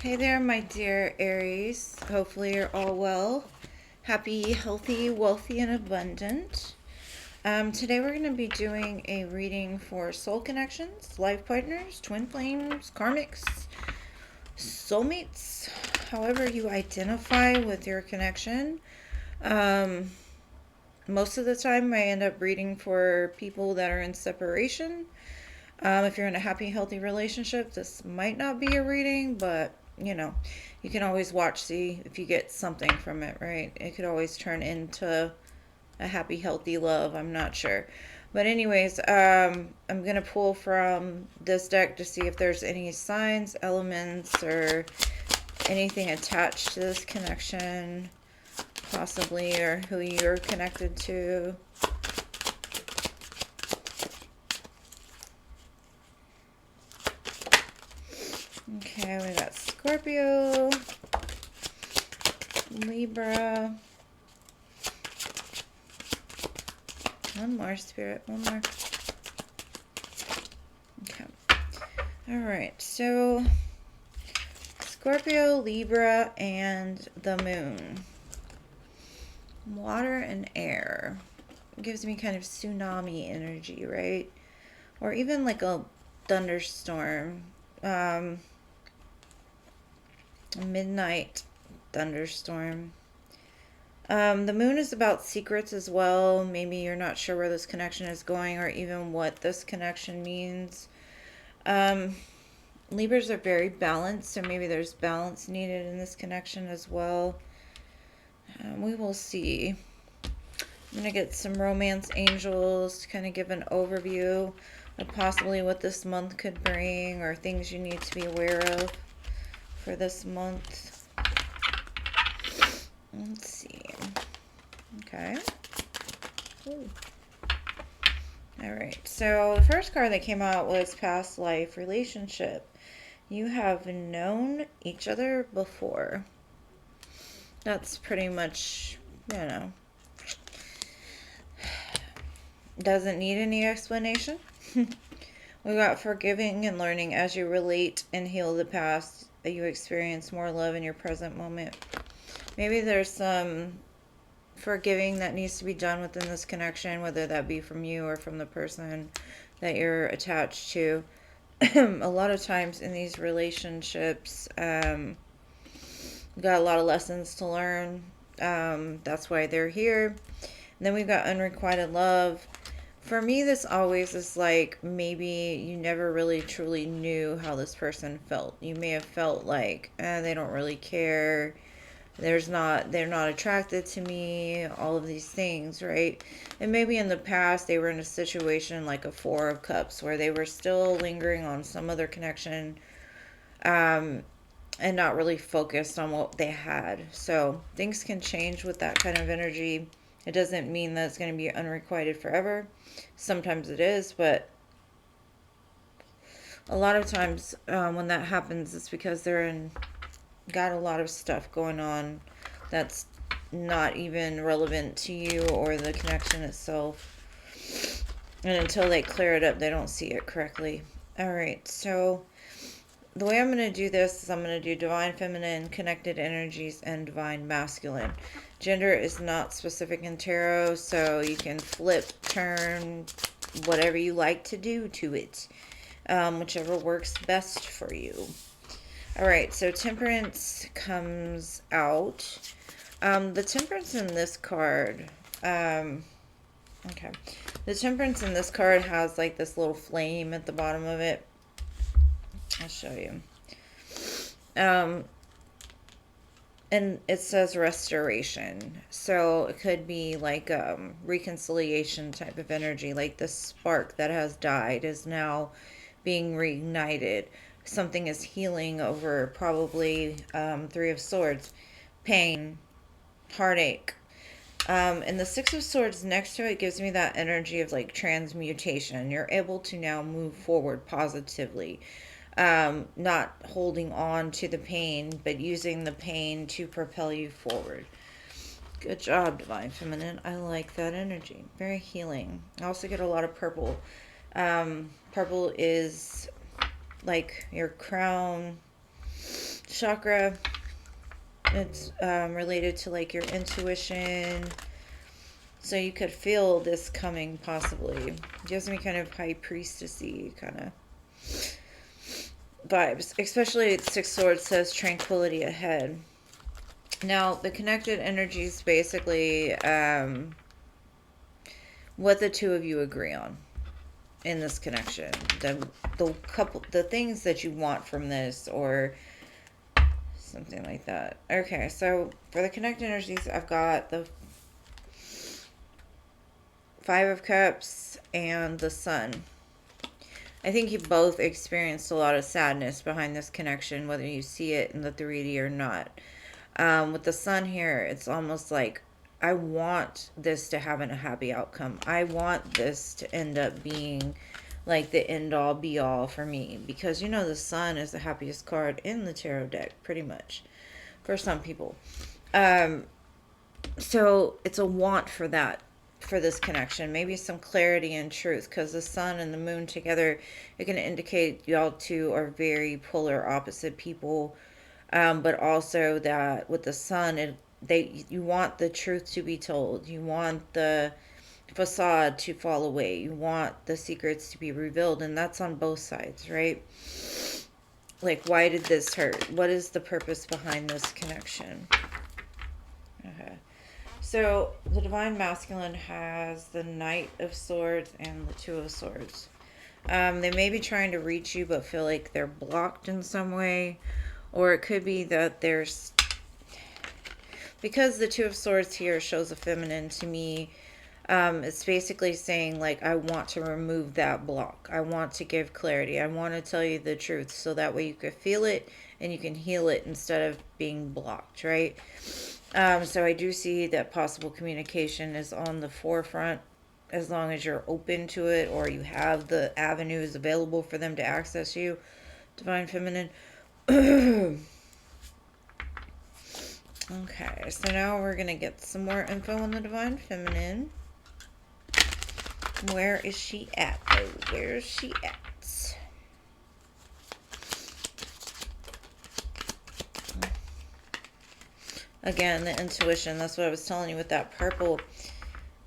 Hey there, my dear Aries. Hopefully you're all well, happy, healthy, wealthy, and abundant. Today we're going to be doing a reading for soul connections, life partners, twin flames, karmics, soulmates, however you identify with your connection. Most of the time I end up reading for people that are in separation. If you're in a happy, healthy relationship, this might not be a reading, but you can always watch, see if you get something from it, right? It could always turn into a happy, healthy love. I'm not sure. But anyways, I'm going to pull from this deck to see if there's any signs, elements, or anything attached to this connection, possibly, or who you're connected to. Okay, we got Scorpio, Libra. One more, Spirit. One more. Okay. Alright, so Scorpio, Libra, and the Moon. Water and air. It gives me kind of tsunami energy, right? Or even like a thunderstorm. Midnight thunderstorm. The moon is about secrets as well. Maybe you're not sure where this connection is going or even what this connection means. Libras are very balanced, so maybe there's balance needed in this connection as well. We will see. I'm going to get some romance angels to kind of give an overview of possibly what this month could bring or things you need to be aware of for this month. Let's see. Okay. Ooh. All right. So the first card that came out was past life relationship. You have known each other before. That's pretty much, doesn't need any explanation. We got forgiving and learning as you relate and heal the past. You experience more love in your present moment. Maybe there's some forgiving that needs to be done within this connection, whether that be from you or from the person that you're attached to. A lot of times in these relationships, we got a lot of lessons to learn. That's why they're here. And then we've got unrequited love. For me, this always is like maybe you never really truly knew how this person felt. You may have felt like they don't really care. They're not attracted to me, all of these things, right? And maybe in the past they were in a situation like a Four of Cups where they were still lingering on some other connection, and not really focused on what they had. So things can change with that kind of energy. It doesn't mean that it's going to be unrequited forever. Sometimes it is, but a lot of times when that happens, it's because got a lot of stuff going on that's not even relevant to you or the connection itself. And until they clear it up, they don't see it correctly. Alright, so the way I'm going to do this is I'm going to do divine feminine, connected energies, and divine masculine. Gender is not specific in tarot, so you can flip, turn, whatever you like to do to it. Whichever works best for you. Alright, so temperance comes out. The temperance in this card, okay. The temperance in this card has like this little flame at the bottom of it. I'll show you. And it says restoration. So it could be like reconciliation type of energy. Like the spark that has died is now being reignited. Something is healing over probably Three of Swords. Pain, heartache. And the Six of Swords next to it gives me that energy of like transmutation. You're able to now move forward positively. Not holding on to the pain, but using the pain to propel you forward. Good job, Divine Feminine. I like that energy. Very healing. I also get a lot of purple. Purple is like your crown chakra. It's related to like your intuition. So you could feel this coming possibly. Gives me kind of high priestessy kind of vibes. Especially Six Swords says tranquility ahead. Now the connected energies basically what the two of you agree on in this connection. The things that you want from this or something like that. Okay, so for the connected energies, I've got the Five of Cups and the Sun. I think you both experienced a lot of sadness behind this connection, whether you see it in the 3D or not. With the Sun here, it's almost like I want this to have a happy outcome. I want this to end up being like the end all be all for me, because you know the Sun is the happiest card in the tarot deck, pretty much, for some people. So it's a want for that, for this connection, maybe some clarity and truth, because the Sun and the Moon together are going to indicate y'all two are very polar opposite people. But also that with the Sun, you want the truth to be told, you want the facade to fall away, you want the secrets to be revealed, and that's on both sides, right? Like, why did this hurt? What is the purpose behind this connection? Okay. So the Divine Masculine has the Knight of Swords and the Two of Swords. They may be trying to reach you but feel like they're blocked in some way. Or it could be that there's... Because the Two of Swords here shows a feminine to me, it's basically saying, like, I want to remove that block. I want to give clarity. I want to tell you the truth so that way you can feel it and you can heal it instead of being blocked, right? So I do see that possible communication is on the forefront as long as you're open to it or you have the avenues available for them to access you, Divine Feminine. Okay, so now we're going to get some more info on the Divine Feminine. Where is she at, though? Where is she at? Again, the intuition. That's what I was telling you with that purple.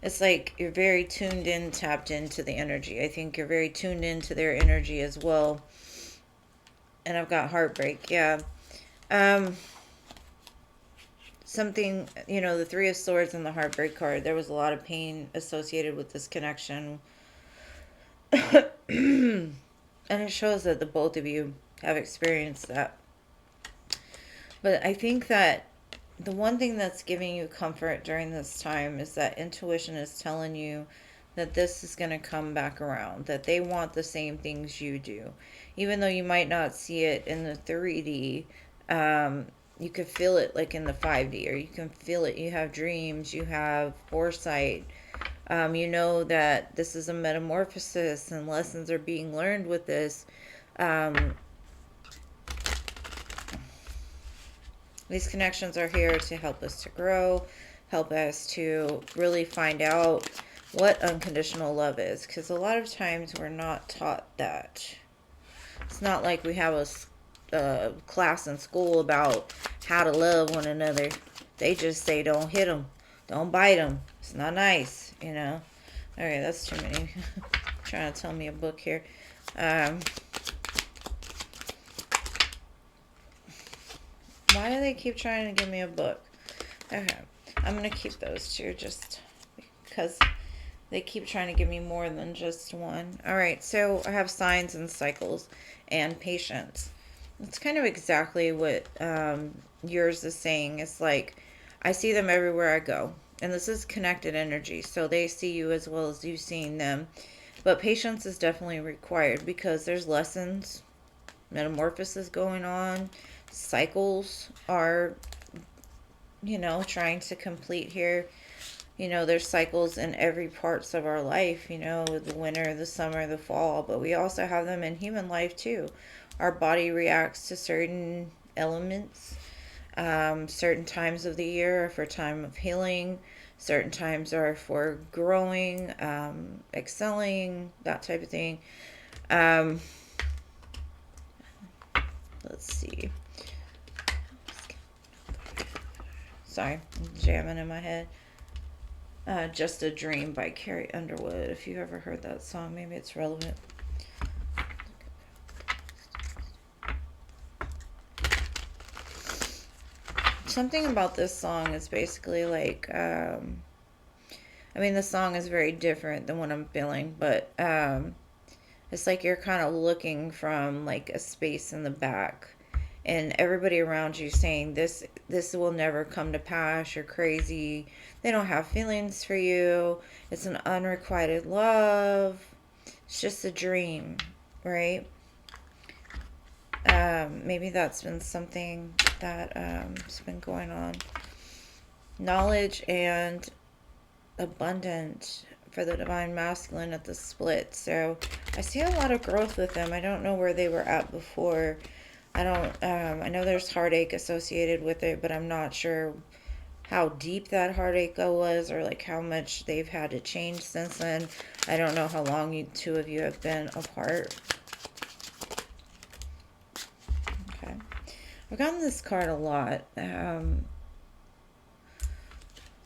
It's like you're very tuned in, tapped into the energy. I think you're very tuned into their energy as well. And I've got heartbreak, yeah. Something, you know, the Three of Swords and the heartbreak card. There was a lot of pain associated with this connection. And it shows that the both of you have experienced that. But I think that the one thing that's giving you comfort during this time is that intuition is telling you that this is going to come back around, that they want the same things you do. Even though you might not see it in the 3D, you can feel it like in the 5D, or you can feel it. You have dreams, you have foresight. You know that this is a metamorphosis and lessons are being learned with this. These connections are here to help us to grow, help us to really find out what unconditional love is. Because a lot of times we're not taught that. It's not like we have a class in school about how to love one another. They just say don't hit them, don't bite them. It's not nice, you know. Alright, that's too many. Trying to tell me a book here. Why do they keep trying to give me a book? Okay, I'm going to keep those two just because they keep trying to give me more than just one. Alright, so I have signs and cycles and patience. It's kind of exactly what yours is saying. It's like, I see them everywhere I go. And this is connected energy, so they see you as well as you seeing them. But patience is definitely required because there's lessons, metamorphosis going on. Cycles are, you know, trying to complete here. You know, there's cycles in every parts of our life, you know, the winter, the summer, the fall, but we also have them in human life too. Our body reacts to certain elements. Certain times of the year are for time of healing. Certain times are for growing, excelling, that type of thing. Let's see. Sorry, I'm jamming in my head. Just a Dream by Carrie Underwood. If you ever heard that song, maybe it's relevant. Something about this song is basically like, I mean, the song is very different than what I'm feeling, but it's like you're kind of looking from like a space in the back, and everybody around you saying this will never come to pass. You're crazy. They don't have feelings for you. It's an unrequited love. It's just a dream, right? Maybe that's been something that has been going on. Knowledge and abundant for the divine masculine at the split. So I see a lot of growth with them. I don't know where they were at before. I don't I know there's heartache associated with it, but I'm not sure how deep that heartache was, or like how much they've had to change since then. I don't know how long you two of you have been apart. Okay. I've gotten this card a lot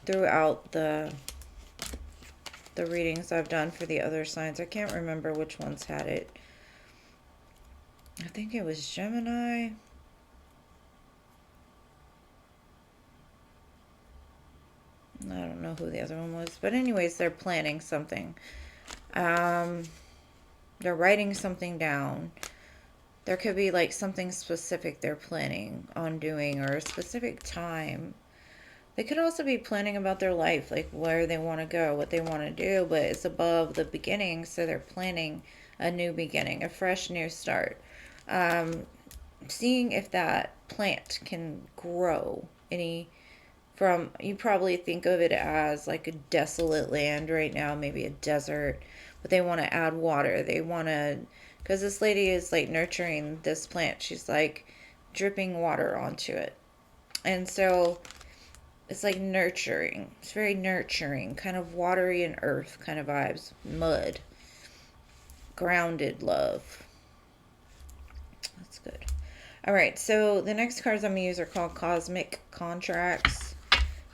throughout the readings I've done for the other signs. I can't remember which ones had it. I think it was Gemini. I don't know who the other one was. But anyways, they're planning something. They're writing something down. There could be like something specific they're planning on doing, or a specific time. They could also be planning about their life, like where they want to go, what they want to do, but it's above the beginning, so they're planning a new beginning, a fresh new start. Seeing if that plant can grow any from, you probably think of it as like a desolate land right now, maybe a desert, but they want to add water. They want to, because this lady is like nurturing this plant. She's like dripping water onto it. And so it's like nurturing. It's very nurturing, kind of watery and earth kind of vibes. Mud. Grounded love. That's good. All right, so the next cards I'm going to use are called Cosmic Contracts.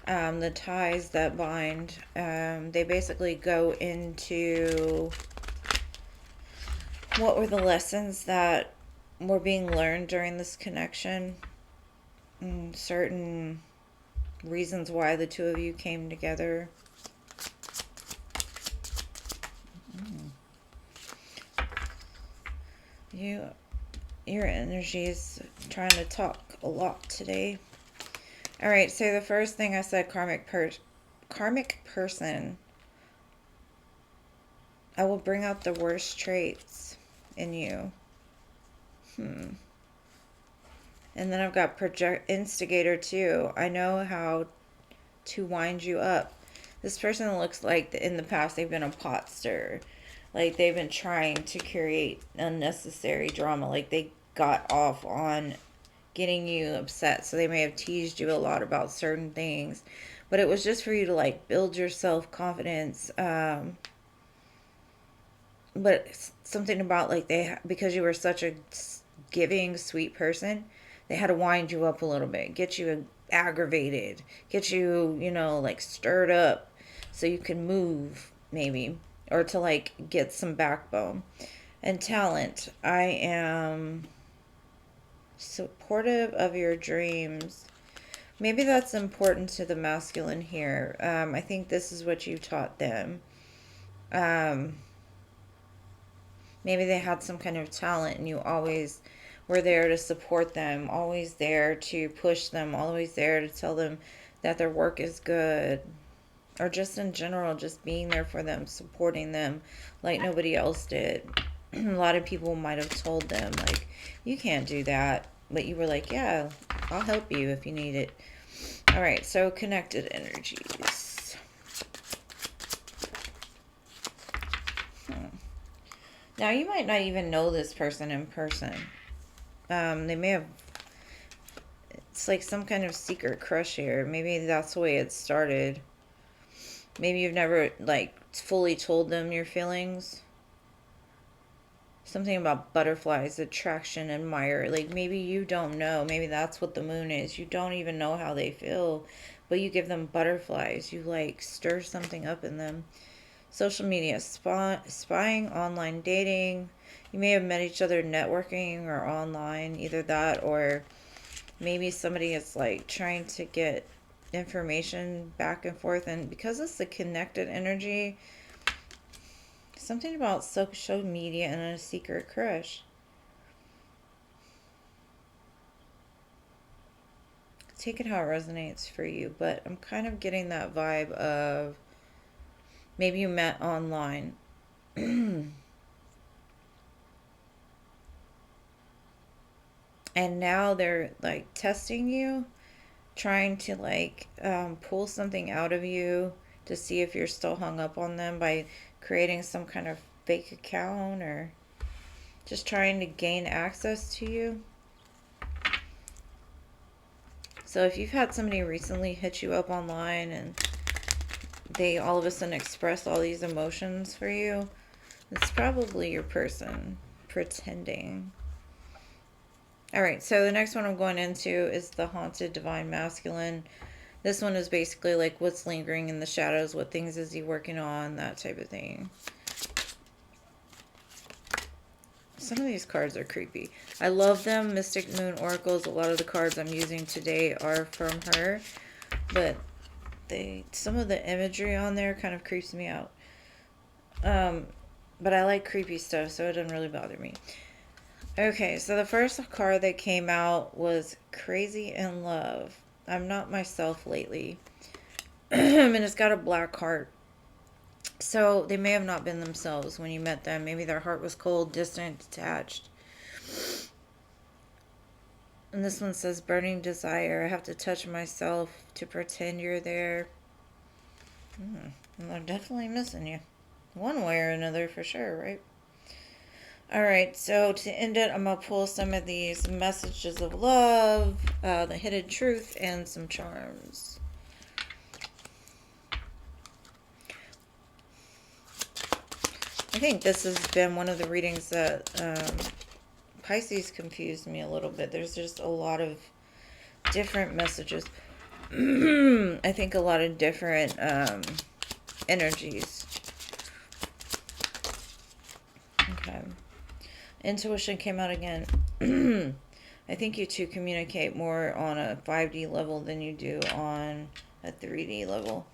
The ties that bind. They basically go into what were the lessons that were being learned during this connection. Certain reasons why the two of you came together. Your energy is trying to talk a lot today. All right, so the first thing I said, karmic person. I will bring out the worst traits in you. And then I've got project instigator too. I know how to wind you up. This person looks like in the past they've been a pot stirrer. Like they've been trying to create unnecessary drama. Like they got off on getting you upset. So they may have teased you a lot about certain things. But it was just for you to like build your self-confidence. But something about like because you were such a giving, sweet person, they had to wind you up a little bit, get you aggravated, get you, like stirred up so you can move maybe, or to like get some backbone. And talent, I am supportive of your dreams. Maybe that's important to the masculine here. I think this is what you taught them. Maybe they had some kind of talent and you always were there to support them, always there to push them, always there to tell them that their work is good. Or just in general, just being there for them, supporting them like nobody else did. A lot of people might have told them, like, you can't do that. But you were like, yeah, I'll help you if you need it. All right, so connected energies. Now, you might not even know this person in person. They may have... It's like some kind of secret crush here. Maybe that's the way it started. Maybe you've never, like, fully told them your feelings. Something about butterflies, attraction, admire. Like, maybe you don't know. Maybe that's what the moon is. You don't even know how they feel. but you give them butterflies. You like stir something up in them. Social media, spying, online dating. You may have met each other networking or online, either that or maybe somebody is like trying to get information back and forth. And because it's the connected energy, something about social media and a secret crush. Take it how it resonates for you, but I'm kind of getting that vibe of maybe you met online. And now they're like testing you, trying to like pull something out of you to see if you're still hung up on them by creating some kind of fake account or just trying to gain access to you. So if you've had somebody recently hit you up online and they all of a sudden express all these emotions for you, it's probably your person pretending. All right, so the next one I'm going into is the haunted divine masculine. This one is basically like what's lingering in the shadows, what things is he working on, that type of thing. Some of these cards are creepy. I love them. Mystic Moon Oracles. A lot of the cards I'm using today are from her, but some of the imagery on there kind of creeps me out. But I like creepy stuff, so it doesn't really bother me. Okay, so the first card that came out was Crazy in Love. I'm not myself lately. And it's got a black heart. So they may have not been themselves when you met them. Maybe their heart was cold, distant, detached. And this one says burning desire. I have to touch myself to pretend you're there. They're definitely missing you. One way or another for sure, right? Alright, so to end it, I'm going to pull some of these messages of love, the hidden truth, and some charms. I think this has been one of the readings that Pisces confused me a little bit. There's just a lot of different messages. I think a lot of different energies. Okay. Intuition came out again. I think you two communicate more on a 5D level than you do on a 3D level.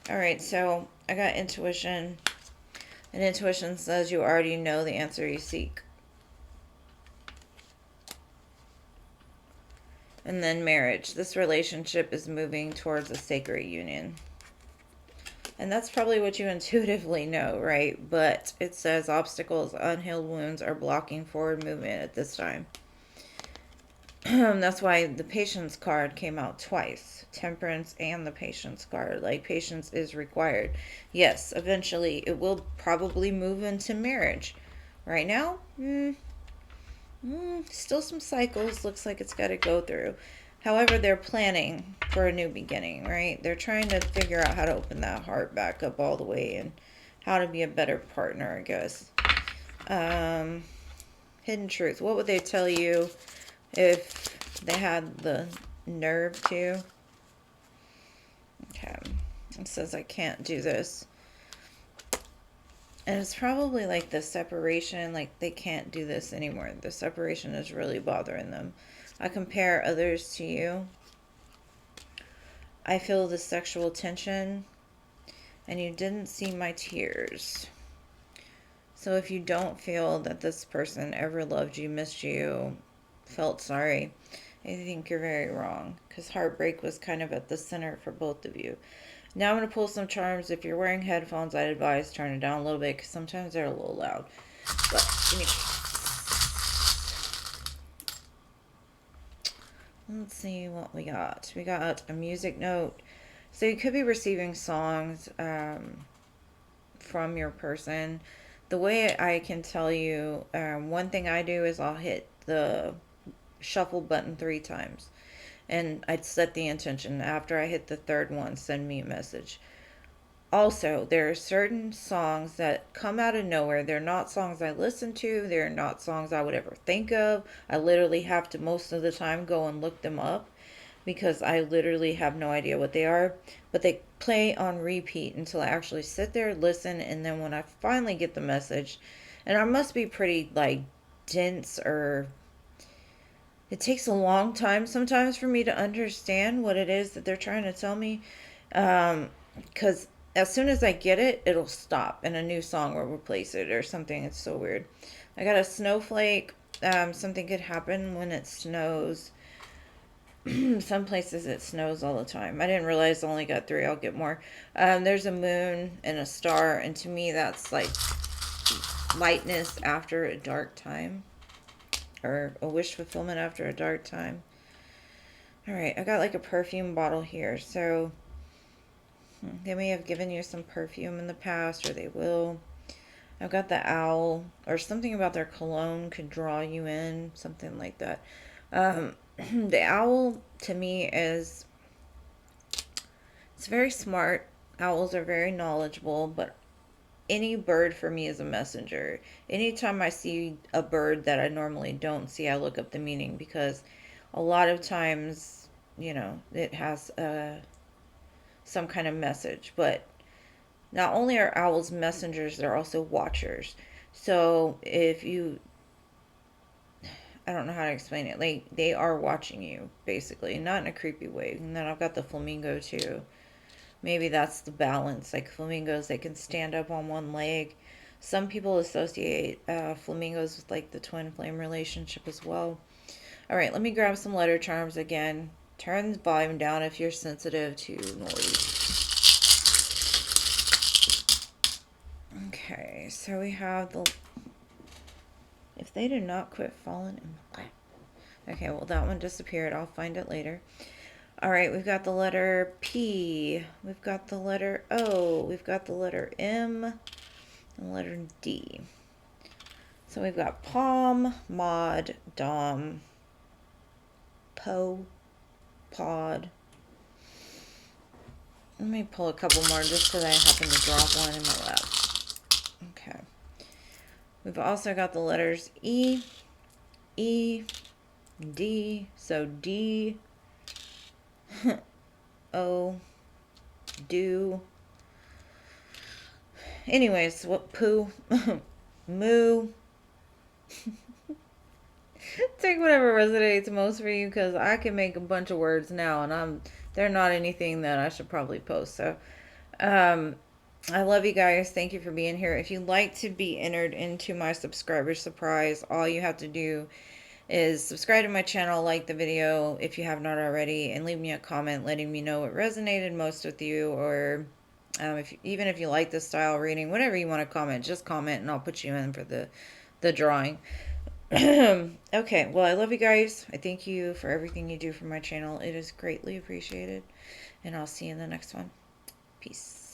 Alright, so I got intuition. And intuition says you already know the answer you seek. And then marriage. This relationship is moving towards a sacred union. And that's probably what you intuitively know, right? But it says obstacles, unhealed wounds are blocking forward movement at this time. That's why the patience card came out twice. Temperance and the patience card. Like, patience is required. Yes, eventually it will probably move into marriage. Right now, still some cycles. Looks like it's got to go through. However, they're planning for a new beginning, right? They're trying to figure out how to open that heart back up all the way and how to be a better partner, I guess. Hidden truth. What would they tell you if they had the nerve to? Okay. It says I can't do this. And it's probably like the separation, like they can't do this anymore. The separation is really bothering them. I compare others to you. I feel the sexual tension, and you didn't see my tears. So if you don't feel that this person ever loved you, missed you, felt sorry, I think you're very wrong, because heartbreak was kind of at the center for both of you. Now I'm going to pull some charms. If you're wearing headphones, I'd advise turn it down a little bit because sometimes they're a little loud. But anyway, let's see what we got. We got a music note. So you could be receiving songs from your person. The way I can tell you, one thing I do is I'll hit the shuffle button 3 times. And I'd set the intention. After I hit the third one, send me a message. Also, there are certain songs that come out of nowhere. They're not songs I listen to. They're not songs I would ever think of. I literally have to most of the time go and look them up. because I literally have no idea what they are, but they play on repeat until I actually sit there, listen, and then when I finally get the message, and I must be pretty like dense, or it takes a long time sometimes for me to understand what it is that they're trying to tell me. Because as soon as I get it, it'll stop and a new song will replace it or something. It's so weird. I got a snowflake. Something could happen when it snows. Some places it snows all the time. I didn't realize I only got three. I'll get more. There's a moon and a star, and to me that's like lightness after a dark time, or a wish fulfillment after a dark time. All right, I got like a perfume bottle here, so they may have given you some perfume in the past, or they will. I've got the owl, or something about their cologne could draw you in, something like that. The owl to me is, it's very smart. Owls are very knowledgeable, but any bird for me is a messenger. Anytime I see a bird that I normally don't see, I look up the meaning, because a lot of times, it has some kind of message. But not only are owls messengers, they're also watchers. So if you, I don't know how to explain it. Like, they are watching you, basically. Not in a creepy way. And then I've got the flamingo, too. Maybe that's the balance. Like, flamingos, they can stand up on one leg. Some people associate flamingos with, like, the twin flame relationship as well. All right, let me grab some letter charms again. Turn the volume down if you're sensitive to noise. Okay, so we have the... If they do not quit falling in my lap. Okay, well, that one disappeared. I'll find it later. All right, we've got the letter P. We've got the letter O. We've got the letter M. And the letter D. So we've got Palm, Mod, Dom, Po, Pod. Let me pull a couple more just because I happen to drop one in my lap. Okay. We've also got the letters E, E, D. So D, O, do. Anyways, what poo, moo. Take whatever resonates most for you, because I can make a bunch of words now, and they're not anything that I should probably post. So, I love you guys. Thank you for being here. If you'd like to be entered into my subscriber surprise, all you have to do is subscribe to my channel, like the video if you have not already, and leave me a comment letting me know what resonated most with you, or even if you like this style reading, whatever you want to comment, just comment and I'll put you in for the drawing. Okay, well, I love you guys. I thank you for everything you do for my channel. It is greatly appreciated, and I'll see you in the next one. Peace.